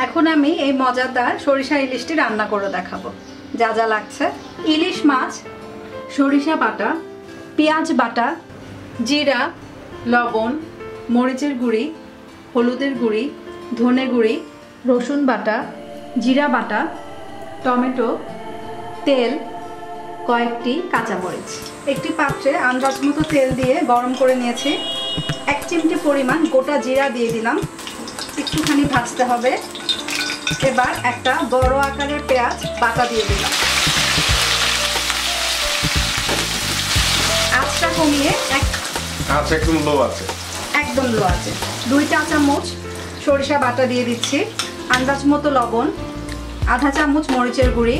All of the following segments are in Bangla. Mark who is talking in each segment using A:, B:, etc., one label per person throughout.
A: এখন আমি এই মজাদার সরিষা ইলিশটি রান্না করে দেখাবো। যা যা লাগছে: ইলিশ মাছ, সরিষা বাটা, পেঁয়াজ বাটা, জিরা, লবণ, মরিচের গুঁড়ি, হলুদের গুঁড়ি, ধনে গুঁড়ি, রসুন বাটা, জিরা বাটা, টমেটো, তেল, কয়েকটি কাঁচামরিচ। একটি পাত্রে আন্দাজ মতো তেল দিয়ে গরম করে নিয়েছি। 1 চিমটি পরিমাণ গোটা জিরা দিয়ে দিলাম, একটুখানি ভাজতে হবে। এবার একটা বড় আকারের পেঁয়াজ বাটা দিয়ে দিলাম। আঁচটা কমিয়ে
B: একদম লো আছে।
A: 2 চা চামচ সরিষা বাটা দিয়ে দিচ্ছি, আন্দাজ মতো লবণ, আধা চামচ মরিচের গুঁড়ি,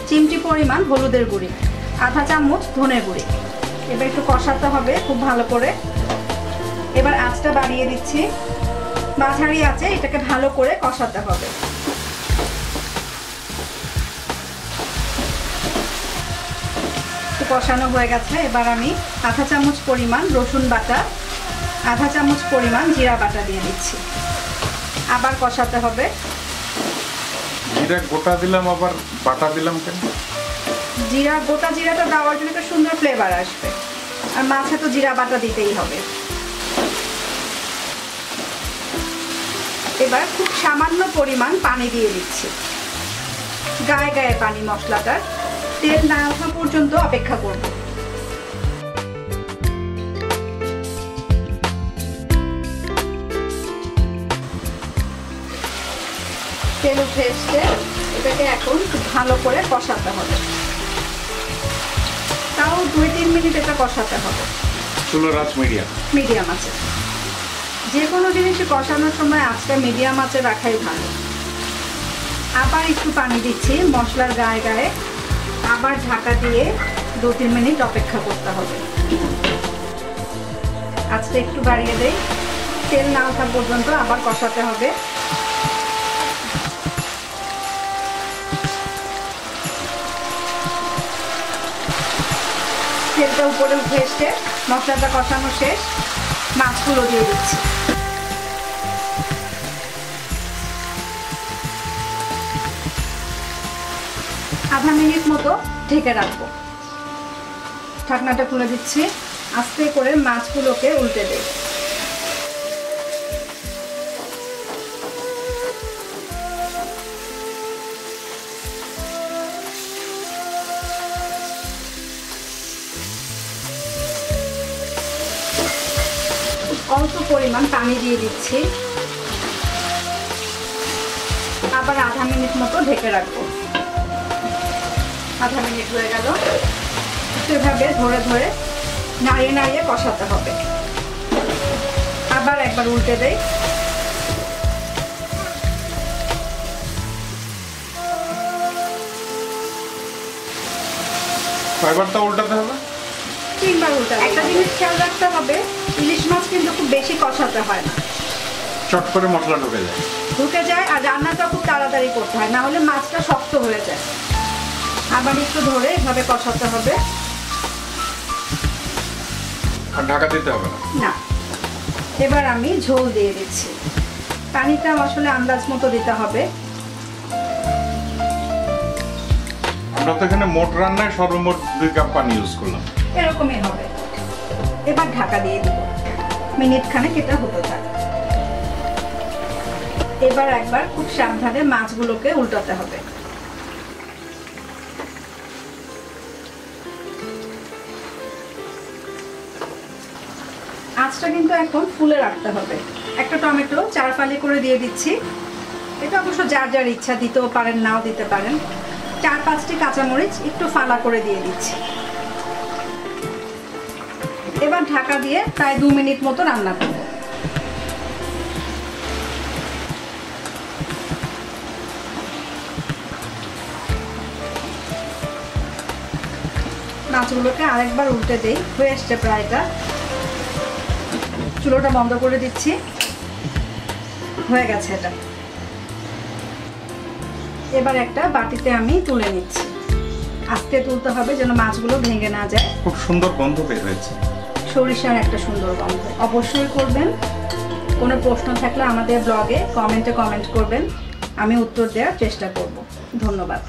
A: চিমটি পরিমাণ হলুদের গুঁড়ি, আধা চামচ ধনের গুঁড়ি। এবার একটু কষাতে হবে খুব ভালো করে। এবার আঁচটা বাড়িয়ে দিচ্ছি, মাঝারি আছে, এটাকে ভালো করে কষাতে হবে। কষানো হয়ে গেছে। এবার আমি আধা চামচ পরিমাণ রসুন বাটা, আধা চামচ পরিমাণ জিরা বাটা দিয়ে দিচ্ছি। আবার কষাতে হবে।
B: জিরা গোটা দিলাম, আবার বাটা দিলাম কেন?
A: গোটা জিরাটা দেওয়ার জন্য একটা সুন্দর ফ্লেভার আসবে, আর মাছে তো জিরা বাটা দিতেই হবে। এবার খুব সামান্য পরিমাণ পানি দিয়ে দিচ্ছি, গায়ে গায়ে পানি। মশলাটার তেল না ওঠা পর্যন্ত অপেক্ষা করব। তেল উঠে এসছে, এটাকে এখন খুব ভালো করে কষাতে হবে। তাও 2-3 মিনিট এটা কষাতে হবে।
B: চুলার আঁচ
A: মিডিয়াম আছে। যে কোনো জিনিসই কষানোর সময় আঁচটা মিডিয়াম আঁচে রাখাই ভালো। আবার একটু পানি দিচ্ছি মশলার গায়ে গায়ে। আবার ঢাকা দিয়ে 2-3 মিনিট অপেক্ষা করতে হবে। আঁচটা একটু বাড়িয়ে দেই, তেল না ওঠা পর্যন্ত আবার কষাতে হবে। তেলটা উপরে উঠে এসছে, মশলাটা কষানো শেষ। মাছগুলো দিয়ে দিচ্ছি। আধা মিনিট মতো ঢেকে রাখবো। ঢাকনাটা খুলে দিচ্ছি, আস্তে করে মাছগুলোকে উল্টে দেই। অল্প পরিমাণ পানি দিয়ে দিচ্ছি। আবার আধা মিনিট মতো ঢেকে রাখবো। আধা মিনিট হয়ে গেল। এভাবে ধরে ধরে নাড়িয়ে নাড়িয়ে কষাতে হবে। আবার একবার উল্টে দেই।
B: কয়বারটা উল্টাতে হবে?
A: 3 বার উল্টাতে। একটা জিনিস খেয়াল রাখতে হবে, ইলিশ মাছ কিন্তু খুব বেশি কষাতে হয় না,
B: চট করে মশলা ঢুকে যায়। আর রান্নাটা খুব তাড়াতাড়ি করতে হয়, না হলে মাছটা শক্ত হয়ে যায়।
A: আবার একটু ধরে এভাবে কষাতে হবে।
B: আর ঢাকা দিতে হবে
A: না। এবার আমি ঝোল দিয়ে দিচ্ছি। পানিটা আসলে আন্দাজ মতো দিতে হবে।
B: আমরা তো এখানে মোট রান্নায় সর্বমোট 2 কাপ পানি ইউজ করলাম।
A: এরকমই হবে। এবার ঢাকা দিয়ে দিব, মিনিট খানেক এটা হতে থাকে। এবার একবার খুব সাবধানে মাছগুলোকে উল্টাতে হবে। আঁচটা কিন্তু এখন ফুলে রাখতে হবে। একটা টমেটো 4 ফালি করে দিয়ে দিচ্ছি। এটা অবশ্য যার যার ইচ্ছা, দিতেও পারেন নাও দিতে পারেন। 4-5টি কাঁচামরিচ একটু ফালা করে দিয়ে দিচ্ছি। এবার ঢাকা দিয়ে প্রায় 2 মিনিট মতো রান্না করব। মাছগুলোকে আরেকবার উল্টে দেই। হয়ে আসছে প্রায়। এটা চুলোটা বন্ধ করে দিচ্ছি। হয়ে গেছে এটা। এবার একটা বাটিতে আমি তুলে নিচ্ছি। আস্তে তুলতে হবে যেন মাছগুলো ভেঙে না যায়।
B: খুব সুন্দর গন্ধ বের হয়েছে।
A: সরিষার একটা সুন্দর গন্ধ। অবশ্যই করবেন। কোনো প্রশ্ন থাকলে আমাদের ব্লগে কমেন্টে কমেন্ট করবেন। আমি উত্তর দেওয়ার চেষ্টা করব। ধন্যবাদ।